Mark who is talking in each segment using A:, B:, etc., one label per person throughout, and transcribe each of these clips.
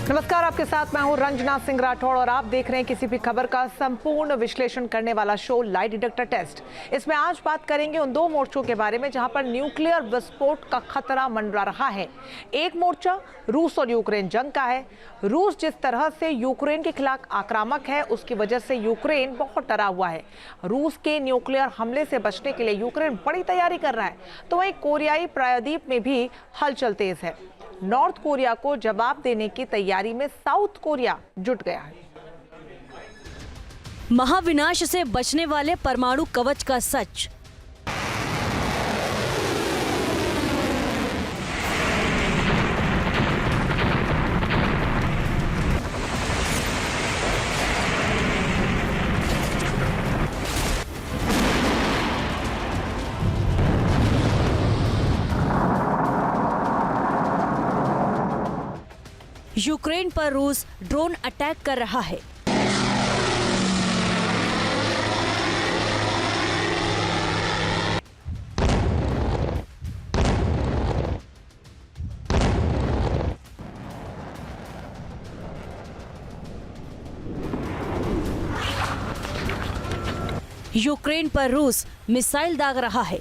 A: नमस्कार, आपके साथ मैं हूं रंजना सिंह राठौड़ और आप देख रहे हैं किसी भी खबर का संपूर्ण विश्लेषण करने वाला शो लाई डिटेक्टर टेस्ट। इसमें आज बात करेंगे उन दो मोर्चों के बारे में जहां पर न्यूक्लियर विस्फोट का खतरा मंडरा रहा है। एक मोर्चा रूस और यूक्रेन जंग का है। रूस जिस तरह से यूक्रेन के खिलाफ आक्रामक है, उसकी वजह से यूक्रेन बहुत डरा हुआ है। रूस के न्यूक्लियर हमले से बचने के लिए यूक्रेन बड़ी तैयारी कर रहा है, तो वहीं कोरियाई प्रायद्वीप में भी हलचल तेज है। नॉर्थ कोरिया को जवाब देने की तैयारी में साउथ कोरिया जुट गया है।
B: महाविनाश से बचने वाले परमाणु कवच का सच। यूक्रेन पर रूस ड्रोन अटैक कर रहा है। यूक्रेन पर रूस मिसाइल दाग रहा है।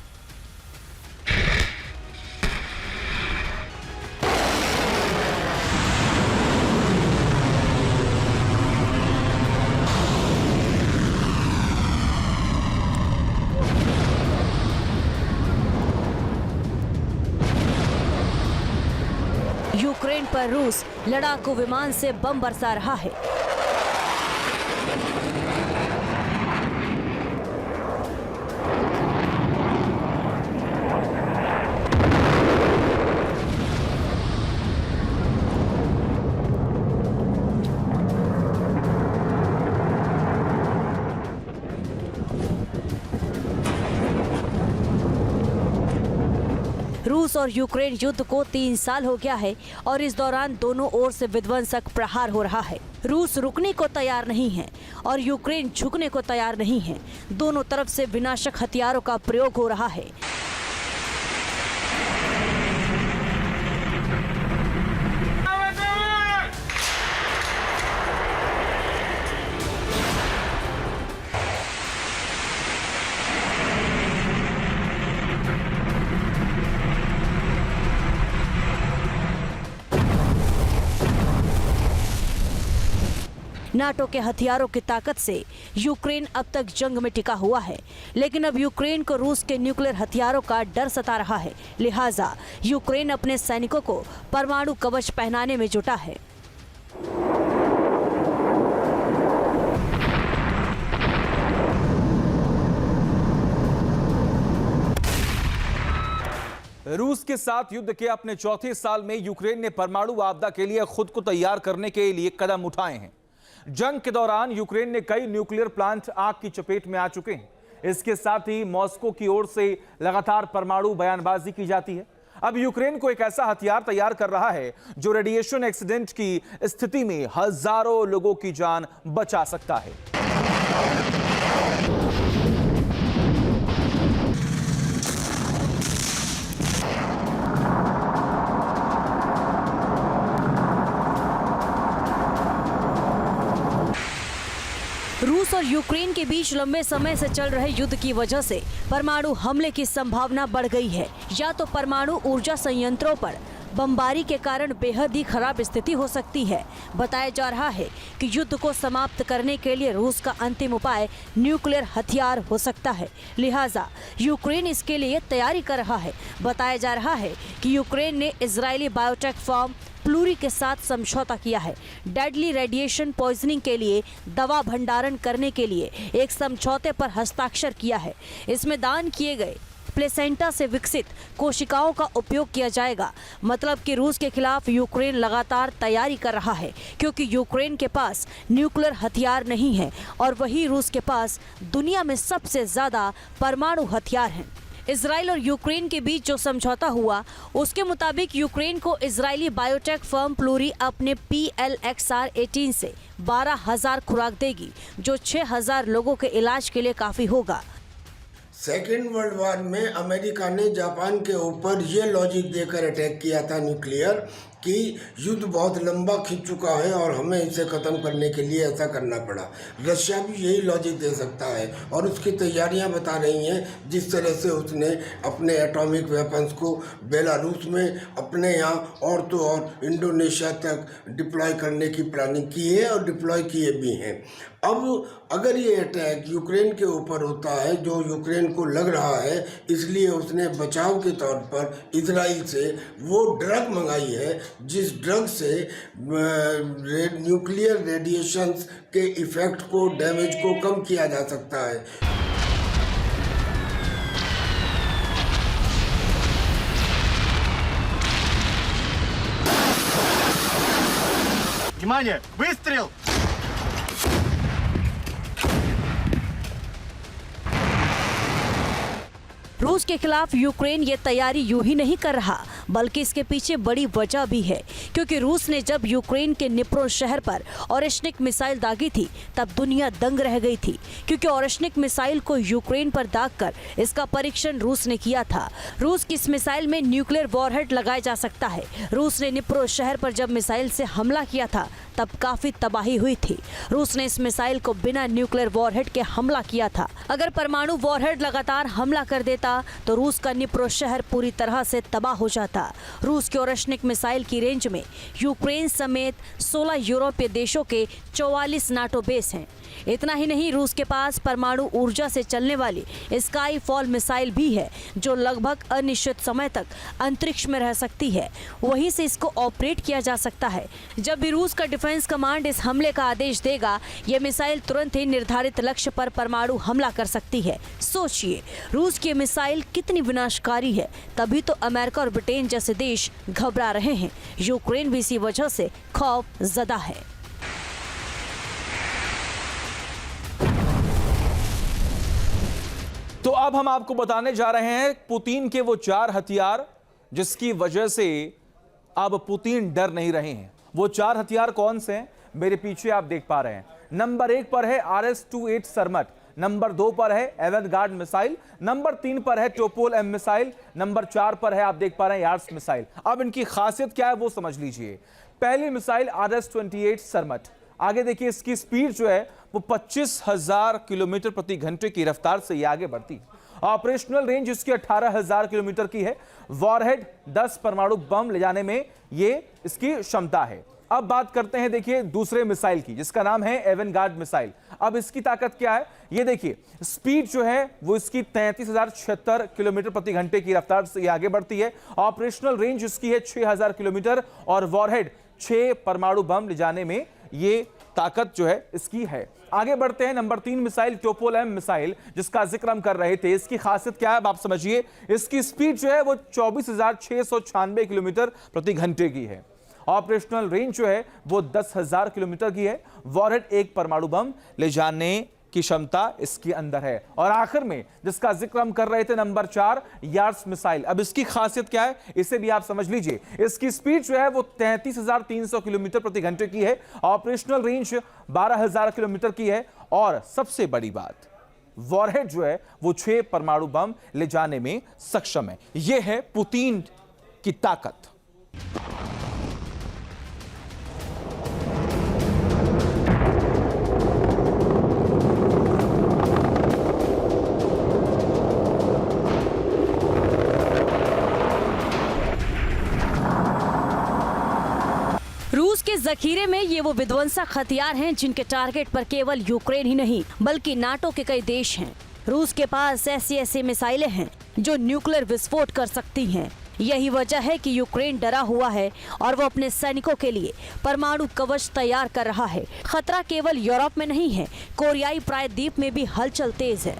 B: यूक्रेन पर रूस लड़ाकू विमान से बम बरसा रहा है। रूस और यूक्रेन युद्ध को 3 साल हो गया है और इस दौरान दोनों ओर से विध्वंसक प्रहार हो रहा है। रूस रुकने को तैयार नहीं है और यूक्रेन झुकने को तैयार नहीं है। दोनों तरफ से विनाशक हथियारों का प्रयोग हो रहा है। नाटो के हथियारों की ताकत से यूक्रेन अब तक जंग में टिका हुआ है, लेकिन अब यूक्रेन को रूस के न्यूक्लियर हथियारों का डर सता रहा है। लिहाजा यूक्रेन अपने सैनिकों को परमाणु कवच पहनाने में जुटा है।
C: रूस के साथ युद्ध के अपने चौथे साल में यूक्रेन ने परमाणु आपदा के लिए खुद को तैयार करने के लिए कदम उठाए हैं। जंग के दौरान यूक्रेन ने कई न्यूक्लियर प्लांट आग की चपेट में आ चुके हैं। इसके साथ ही मॉस्को की ओर से लगातार परमाणु बयानबाजी की जाती है। अब यूक्रेन को एक ऐसा हथियार तैयार कर रहा है जो रेडिएशन एक्सीडेंट की स्थिति में हजारों लोगों की जान बचा सकता है।
B: रूस और यूक्रेन के बीच लंबे समय से चल रहे युद्ध की वजह से परमाणु हमले की संभावना बढ़ गई है। या तो परमाणु ऊर्जा संयंत्रों पर बमबारी के कारण बेहद ही खराब स्थिति हो सकती है। बताया जा रहा है कि युद्ध को समाप्त करने के लिए रूस का अंतिम उपाय न्यूक्लियर हथियार हो सकता है। लिहाजा यूक्रेन इसके लिए तैयारी कर रहा है। बताया जा रहा है कि यूक्रेन ने इजरायली बायोटेक फर्म प्लूरी के साथ समझौता किया है। डेडली रेडिएशन पॉइजनिंग के लिए दवा भंडारण करने के लिए एक समझौते पर हस्ताक्षर किया है। इसमें दान किए गए प्लेसेंटा से विकसित कोशिकाओं का उपयोग किया जाएगा। मतलब कि रूस के खिलाफ यूक्रेन लगातार तैयारी कर रहा है, क्योंकि यूक्रेन के पास न्यूक्लियर हथियार नहीं है और वही रूस के पास दुनिया में सबसे ज्यादा परमाणु हथियार हैं। इजराइल और यूक्रेन के बीच जो समझौता हुआ उसके मुताबिक यूक्रेन को इजरायली बायोटेक फर्म प्लूरी अपने PLXR-18 से 12,000 खुराक देगी, जो 6,000 लोगों के इलाज के लिए काफी होगा।
D: सेकेंड वर्ल्ड वॉर में अमेरिका ने जापान के ऊपर ये लॉजिक देकर अटैक किया था न्यूक्लियर कि युद्ध बहुत लंबा खिंच चुका है और हमें इसे ख़त्म करने के लिए ऐसा करना पड़ा। रशिया भी यही लॉजिक दे सकता है और उसकी तैयारियां बता रही हैं जिस तरह से उसने अपने एटॉमिक वेपन्स को बेलारूस में, अपने यहाँ और तो और इंडोनेशिया तक डिप्लॉय करने की प्लानिंग की है और डिप्लॉय किए भी हैं। अब अगर ये अटैक यूक्रेन के ऊपर होता है, जो यूक्रेन को लग रहा है, इसलिए उसने बचाव के तौर पर इजराइल से वो ड्रग मंगाई है जिस ड्रग से न्यूक्लियर रेडिएशंस के इफ़ेक्ट को, डैमेज को कम किया जा सकता है।
E: Внимание! Выстрел!
B: रूस के खिलाफ यूक्रेन ये तैयारी यूं ही नहीं कर रहा, बल्कि इसके पीछे बड़ी वजह भी है। क्योंकि रूस ने जब यूक्रेन के निप्रो शहर पर ऑरेशनिक मिसाइल दागी थी, तब दुनिया दंग रह गई थी। क्योंकि ऑरेशनिक मिसाइल को यूक्रेन पर दागकर इसका परीक्षण रूस ने किया था। रूस की इस मिसाइल में न्यूक्लियर वॉरहेड लगाया जा सकता है। रूस ने निप्रो शहर पर जब मिसाइल से हमला किया था, तब काफी तबाही हुई थी। रूस ने इस मिसाइल को बिना न्यूक्लियर वॉरहेड के हमला किया था। अगर परमाणु वॉरहेड लगातार हमला कर देता तो रूस का निप्रो शहर पूरी तरह से तबाह हो जाता। रूस की ऑरेशनिक मिसाइल की रेंज में यूक्रेन समेत 16 यूरोपीय देशों के 44 नाटो बेस हैं। इतना ही नहीं, रूस के पास परमाणु ऊर्जा से चलने वाली स्काई फॉल मिसाइल भी है, जो लगभग अनिश्चित समय तक अंतरिक्ष में रह सकती है। वहीं से इसको ऑपरेट किया जा सकता है। जब भी रूस का डिफेंस कमांड इस हमले का आदेश देगा, यह मिसाइल तुरंत ही निर्धारित लक्ष्य पर परमाणु हमला कर सकती है। सोचिए, रूस की मिसाइल कितनी विनाशकारी है। तभी तो अमेरिका और ब्रिटेन जैसे देश घबरा रहे हैं। यूक्रेन भी इसी वजह से खौफ ज़दा है।
C: तो अब हम आपको बताने जा रहे हैं पुतिन के वो 4 हथियार जिसकी वजह से अब पुतिन डर नहीं रहे हैं। वो 4 हथियार कौन से हैं? मेरे पीछे आप देख पा रहे हैं। नंबर 1 पर है RS-28 सरमट, नंबर 2 पर है एवेंगार्ड मिसाइल, नंबर 3 पर है टोपोल M मिसाइल, नंबर 4 पर है आप देख पा रहे हैं यार्स मिसाइल। अब इनकी खासियत क्या है वो समझ लीजिए। पहली मिसाइल RS-28 सरमट, आगे देखिए इसकी स्पीड जो है वो 25,000 किलोमीटर प्रति घंटे की रफ्तार से ये आगे बढ़ती है। ऑपरेशनल रेंज इसकी 18,000 किलोमीटर की है। वॉरहेड 10 परमाणु बम ले जाने में ये इसकी क्षमता है। अब बात करते हैं देखिए दूसरे मिसाइल की, जिसका नाम है एवेंगार्ड मिसाइल। अब इसकी ताकत क्या है ये देखिए। स्पीड जो है वो इसकी 33,076 किलोमीटर प्रति घंटे की रफ्तार से ये आगे बढ़ती है। ऑपरेशनल रेंज इसकी है 6,000 किलोमीटर और वॉरहेड 6 परमाणु बम ले जाने में ये ताकत जो है इसकी है। आगे बढ़ते हैं, number 3 missile Topol M missile, जिसका जिक्र हम कर रहे थे। इसकी खासियत क्या है आप समझिए। इसकी स्पीड जो है वो 24,696 किलोमीटर प्रति घंटे की है। ऑपरेशनल रेंज जो है वो 10,000 किलोमीटर की है। वॉरहेड 1 परमाणु बम ले जाने की क्षमता इसके अंदर है। और आखिर में जिसका जिक्र हम कर रहे थे, नंबर 4 यार्स मिसाइल। अब इसकी खासियत क्या है इसे भी आप समझ लीजिए। इसकी स्पीड जो है वो 33,300 किलोमीटर प्रति घंटे की है। ऑपरेशनल रेंज 12,000 किलोमीटर की है और सबसे बड़ी बात, वॉरहेड जो है वो 6 परमाणु बम ले जाने में सक्षम है। यह है पुतिन की ताकत।
B: रूस के जखीरे में ये वो विध्वंसक हथियार हैं जिनके टारगेट पर केवल यूक्रेन ही नहीं बल्कि नाटो के कई देश हैं। रूस के पास ऐसी मिसाइलें हैं जो न्यूक्लियर विस्फोट कर सकती हैं। यही वजह है कि यूक्रेन डरा हुआ है और वो अपने सैनिकों के लिए परमाणु कवच तैयार कर रहा है। खतरा केवल यूरोप में नहीं है, कोरियाई प्रायद्वीप में भी हलचल तेज है।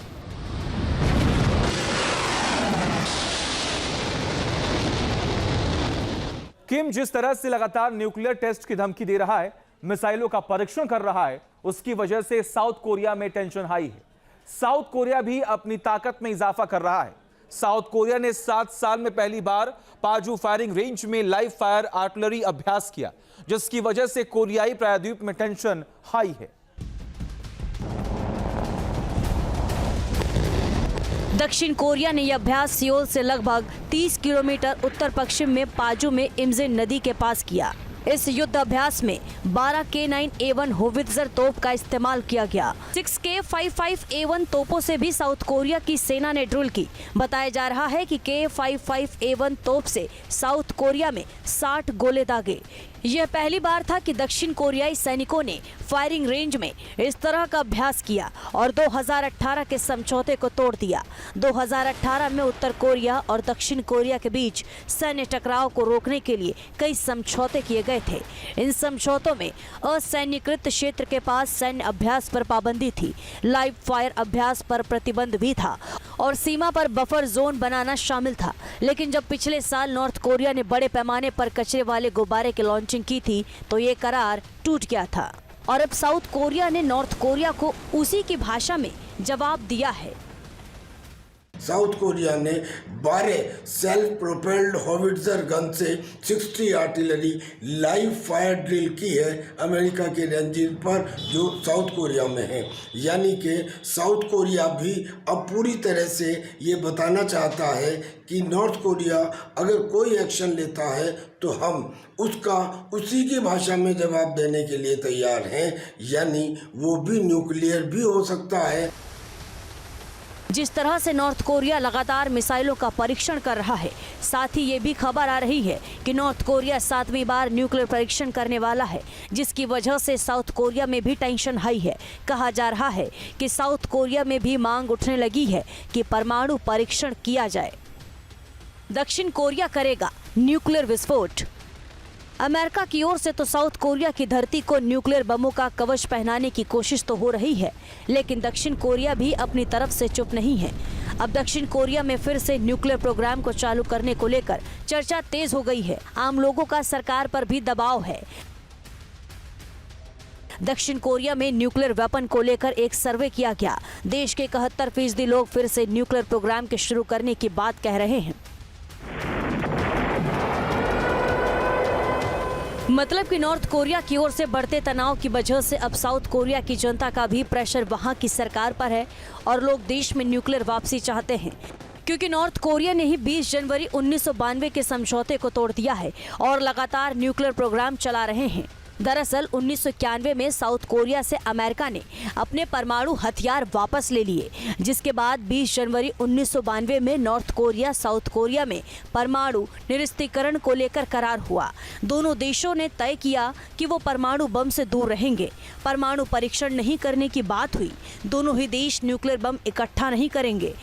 C: किम जिस तरह से लगातार न्यूक्लियर टेस्ट की धमकी दे रहा है, मिसाइलों का परीक्षण कर रहा है, उसकी वजह से साउथ कोरिया में टेंशन हाई है। साउथ कोरिया भी अपनी ताकत में इजाफा कर रहा है। साउथ कोरिया ने 7 साल में पहली बार पाजू फायरिंग रेंज में लाइव फायर आर्टिलरी अभ्यास किया, जिसकी वजह से कोरियाई प्रायद्वीप में टेंशन हाई है।
B: दक्षिण कोरिया ने यह अभ्यास सियोल से लगभग 30 किलोमीटर उत्तर पश्चिम में पाजू में इम्जिन नदी के पास किया। इस युद्ध अभ्यास में 12 K9A1 होवित्जर तोप का इस्तेमाल किया गया। 6 K55A1 तोपों से भी साउथ कोरिया की सेना ने ड्रिल की। बताया जा रहा है कि K55A1 तोप से साउथ कोरिया में 60 गोले दागे। यह पहली बार था कि दक्षिण कोरियाई सैनिकों ने फायरिंग रेंज में इस तरह का अभ्यास किया और 2018 के समझौते को तोड़ दिया। 2018 में उत्तर कोरिया और दक्षिण कोरिया के बीच सैन्य टकराव को रोकने के लिए कई समझौते किए गए थे। इन समझौतों में असैन्यकृत क्षेत्र के पास सैन्य अभ्यास पर पाबंदी थी, लाइव फायर अभ्यास पर प्रतिबंध भी था और सीमा पर बफर जोन बनाना शामिल था। लेकिन जब पिछले साल नॉर्थ कोरिया ने बड़े पैमाने पर कचरे वाले गुब्बारे की लॉन्चिंग की थी तो ये करार टूट गया था और अब साउथ कोरिया ने नॉर्थ कोरिया को उसी की भाषा में जवाब दिया है।
D: साउथ कोरिया ने 12 सेल्फ प्रोपेल्ड होवित्जर गन से 60 आर्टिलरी लाइव फायर ड्रिल की है अमेरिका के रेंजिंग पर जो साउथ कोरिया में है। यानी कि साउथ कोरिया भी अब पूरी तरह से ये बताना चाहता है कि नॉर्थ कोरिया अगर कोई एक्शन लेता है तो हम उसका उसी की भाषा में जवाब देने के लिए तैयार हैं, यानी वो भी न्यूक्लियर भी हो सकता है।
B: जिस तरह से नॉर्थ कोरिया लगातार मिसाइलों का परीक्षण कर रहा है, साथ ही ये भी खबर आ रही है कि नॉर्थ कोरिया 7वीं बार न्यूक्लियर परीक्षण करने वाला है, जिसकी वजह से साउथ कोरिया में भी टेंशन हाई है। कहा जा रहा है कि साउथ कोरिया में भी मांग उठने लगी है कि परमाणु परीक्षण किया जाए। दक्षिण कोरिया करेगा न्यूक्लियर विस्फोट। अमेरिका की ओर से तो साउथ कोरिया की धरती को न्यूक्लियर बमों का कवच पहनाने की कोशिश तो हो रही है, लेकिन दक्षिण कोरिया भी अपनी तरफ से चुप नहीं है। अब दक्षिण कोरिया में फिर से न्यूक्लियर प्रोग्राम को चालू करने को लेकर चर्चा तेज हो गई है। आम लोगों का सरकार पर भी दबाव है। दक्षिण कोरिया में न्यूक्लियर वेपन को लेकर एक सर्वे किया गया। देश के 71% लोग फिर से न्यूक्लियर प्रोग्राम के शुरू करने की बात कह रहे हैं। मतलब कि नॉर्थ कोरिया की ओर से बढ़ते तनाव की वजह से अब साउथ कोरिया की जनता का भी प्रेशर वहां की सरकार पर है और लोग देश में न्यूक्लियर वापसी चाहते हैं, क्योंकि नॉर्थ कोरिया ने ही 20 जनवरी 1992 के समझौते को तोड़ दिया है और लगातार न्यूक्लियर प्रोग्राम चला रहे हैं। दरअसल 1991 में साउथ कोरिया से अमेरिका ने अपने परमाणु हथियार वापस ले लिए, जिसके बाद 20 जनवरी 1992 में नॉर्थ कोरिया साउथ कोरिया में परमाणु निरस्त्रीकरण को लेकर करार हुआ। दोनों देशों ने तय किया कि वो परमाणु बम से दूर रहेंगे। परमाणु परीक्षण नहीं करने की बात हुई। दोनों ही देश न्यूक्लियर बम इकट्ठा नहीं करेंगे।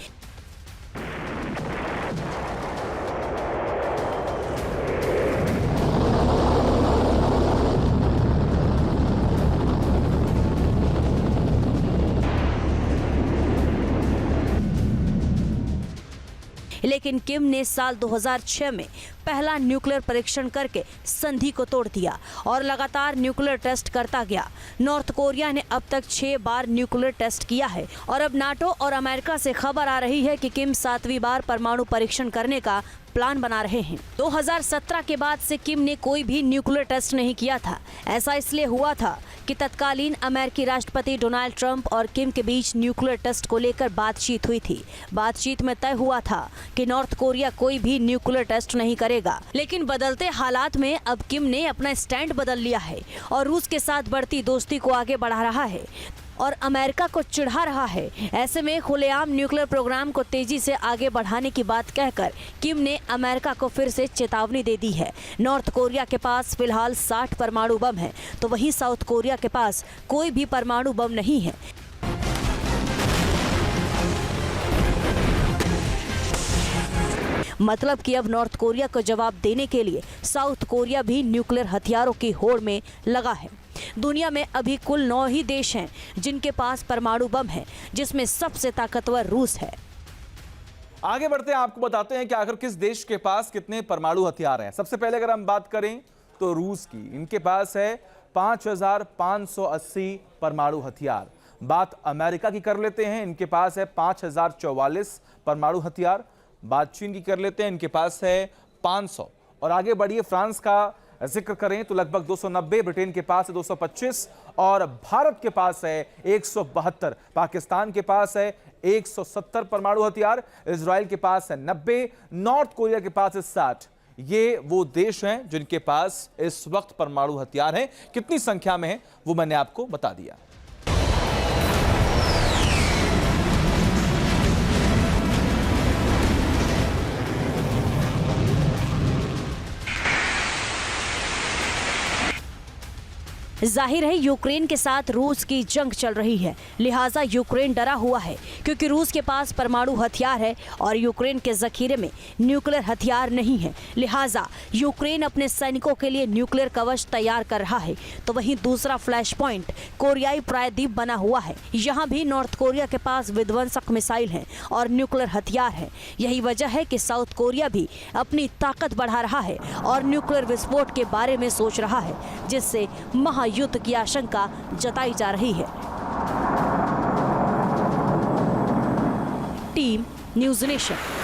B: लेकिन किम ने साल 2006 में पहला न्यूक्लियर परीक्षण करके संधि को तोड़ दिया और लगातार न्यूक्लियर टेस्ट करता गया। नॉर्थ कोरिया ने अब तक 6 बार न्यूक्लियर टेस्ट किया है और अब नाटो और अमेरिका से खबर आ रही है कि किम 7वीं बार परमाणु परीक्षण करने का प्लान बना रहे हैं। 2017 के बाद से किम ने कोई भी न्यूक्लियर टेस्ट नहीं किया था। ऐसा इसलिए हुआ था कि तत्कालीन अमेरिकी राष्ट्रपति डोनाल्ड ट्रंप और किम के बीच न्यूक्लियर टेस्ट को लेकर बातचीत हुई थी। बातचीत में तय हुआ था कि नॉर्थ कोरिया कोई भी न्यूक्लियर टेस्ट नहीं करेगा। लेकिन बदलते हालात में अब किम ने अपना स्टैंड बदल लिया है और रूस के साथ बढ़ती दोस्ती को आगे बढ़ा रहा है और अमेरिका को चिढ़ा रहा है। ऐसे में खुलेआम न्यूक्लियर प्रोग्राम को तेजी से आगे बढ़ाने की बात कहकर किम ने अमेरिका को फिर से चेतावनी दे दी है। नॉर्थ कोरिया के पास फिलहाल 60 परमाणु बम है, तो वहीं साउथ कोरिया के पास कोई भी परमाणु बम नहीं है। मतलब कि अब नॉर्थ कोरिया को जवाब देने के लिए साउथ कोरिया भी न्यूक्लियर हथियारों की होड़ में लगा है। दुनिया में अभी कुल 9 ही देश हैं जिनके पास परमाणु बम है, जिसमें सबसे ताकतवर रूस है।
C: आगे बढ़ते हैं, आपको बताते हैं कि आखिर किस देश के पास कितने परमाणु हथियार हैं। सबसे पहले अगर हम बात करें तो रूस की, इनके पास है 5580 परमाणु हथियार। बात अमेरिका की कर लेते हैं, इनके पास है 5044 परमाणु हथियार। बात चीन की कर लेते हैं, इनके पास है 500। और आगे बढ़िए फ्रांस का जिक्र करें तो लगभग 290, ब्रिटेन के पास है 225 और भारत के पास है 172। पाकिस्तान के पास है 170 परमाणु हथियार, इजराइल के पास है 90, नॉर्थ कोरिया के पास है 60। ये वो देश हैं जिनके पास इस वक्त परमाणु हथियार हैं। कितनी संख्या में है वो मैंने आपको बता दिया।
B: जाहिर है यूक्रेन के साथ रूस की जंग चल रही है, लिहाजा यूक्रेन डरा हुआ है क्योंकि रूस के पास परमाणु हथियार है और यूक्रेन के जखीरे में न्यूक्लियर हथियार नहीं है। लिहाजा यूक्रेन अपने सैनिकों के लिए न्यूक्लियर कवच तैयार कर रहा है। तो वहीं दूसरा फ्लैश पॉइंट कोरियाई प्रायद्वीप बना हुआ है। यहाँ भी नॉर्थ कोरिया के पास विध्वंसक मिसाइल हैं और न्यूक्लियर हथियार है। यही वजह है कि साउथ कोरिया भी अपनी ताकत बढ़ा रहा है और न्यूक्लियर विस्फोट के बारे में सोच रहा है, जिससे युद्ध की आशंका जताई जा रही है। Team news nation.